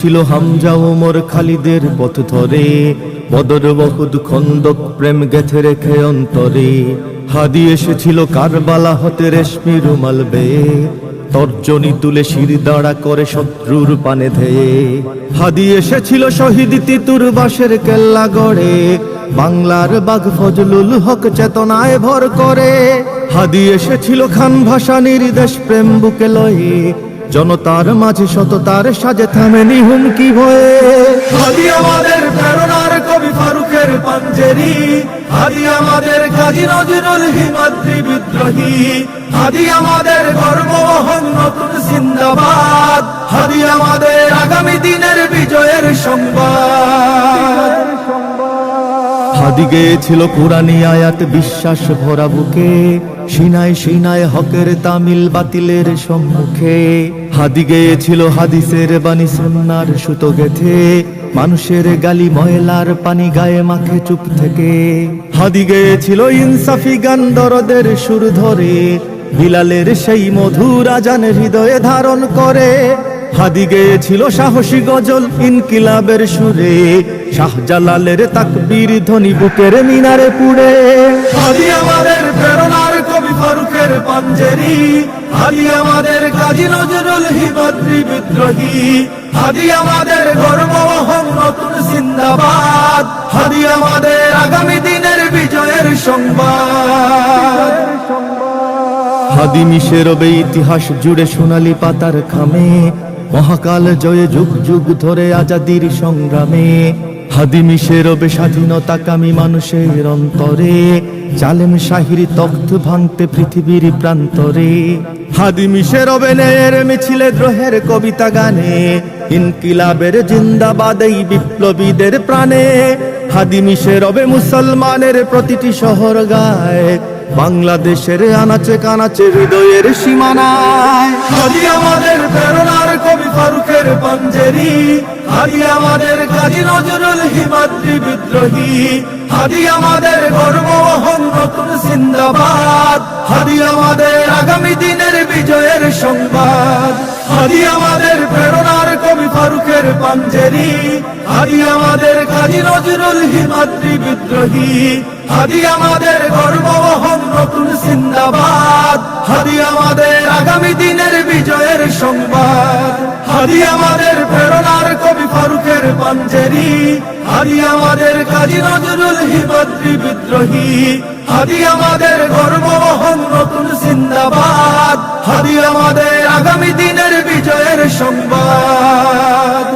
ছিল হামজা ওমর খালিদের পথ ধরে, বদর বহুদ খন্দক প্রেম গেথে রেখে অন্তরে। হাদি এসেছিল কারবালা হতে রেশমি রুমাল বেয়ে, তর্জনী তুলে শির দাঁড়া করে শত্রুর পানে ধেয়ে। হাদি এসেছিল শহীদ তিতুর বাসের কেল্লা গড়ে, বাংলার বাঘ ফজলুল হক চেতনায় ভর করে। হাদি এসেছিল খান ভাসানীর দেশ প্রেম বুকে লয়ে, জনতার মাঝে সততার সাজে থামেনি হুমকি ভয়ে। হাদি আমাদের প্রেরণার কবি ফারুকের পাঞ্জেরি, হাদি আমাদের কাজী নজরুল হিমাদ্রি বিদ্রোহী, হাদি আমাদের গর্ববহন নতুন জিন্দাবাদ, হাদি আমাদের আগামী দিনের বিজয়ের সংবাদ। হাদি গেয়েছিল কুরআনী আয়াত বিশ্বাস ভরা বুকে, সিনায় সিনায় হকের তামিল বাতিলের সম্মুখে। হাদি গেয়েছিল হাদিসের বাণী সুন্নাহর সুতো গেথে, মানুষের গালি ময়লার পানি গায়ে মাখে চুপ থেকে। হাদি গেয়েছিল ইনসাফি গান দরদের সুর ধরে, বিলালের সেই মধুর আজান হৃদয়ে ধারণ করে। হাদি গেয়েছিল সাহসী গজল ইনকিলাবের সুরে, শাহজালালের তাকবীর ধ্বনি বুকের মিনারে পুড়ে। হাদি আমাদের প্রেরণার কবি ফারুকের পাঞ্জেরি, হাদি আমাদের কাজী নজরুল হিমাদ্রি বিদ্রোহী, হাদি আমাদের গর্ববহন নতুন জিন্দাবাদ, হাদি আমাদের আগামী দিনের বিজয়ের সংবাদ। হাদি মিশে রবে ইতিহাস জুড়ে সোনালী পাতার খামে, মহাকাল জয়ে যুগ যুগ ধরে আজাদির সংগ্রামে। হাদি মিশে রবে স্বাধীনতাকামী মানুষের অন্তরে, জালেম শাহির তখ্ত ভাঙতে পৃথিবীর প্রান্তরে। হাদি মিশে রবে ন্যায়ের মিছিলে দ্রোহের কবিতা গানে, ইনকিলাবের জিন্দাবাদ এই বিপ্লবীদের প্রাণে। হাদি মিশে রবে মুসলমানের প্রতিটি শহর গায়, বাংলাদেশের আনাচে কানাচে হৃদয়ের সীমানায়। হাদি আমাদের প্রেরণার কবি ফারুকের পাঞ্জেরি, হাদি আমাদের কাজী নজরুল হিমাদ্রি বিদ্রোহী, হাদি আমাদের গর্ববহন নতুন জিন্দাবাদ, হাদি আমাদের আগামী দিনের বিজয়ের সংবাদ। হাদি আমাদের প্রেরণার কবি ফারুকের পাঞ্জেরি, হাদি আমাদের কাজী নজরুল হিমাদ্রি বিদ্রোহী, হাদি আমাদের গর্ববহন নতুন জিন্দাবাদ, হাদি আমাদের আগামী দিনের বিজয়ের সংবাদ। হাদি আমাদের প্রেরণার কবি ফারুকের পাঞ্জেরি, হাদি আমাদের কাজী নজরুল হিমাদ্রি বিদ্রোহী, হাদি আমাদের গর্ববহন নতুন জিন্দাবাদ, হাদি আমাদের আগামী দিনের বিজয়ের সংবাদ।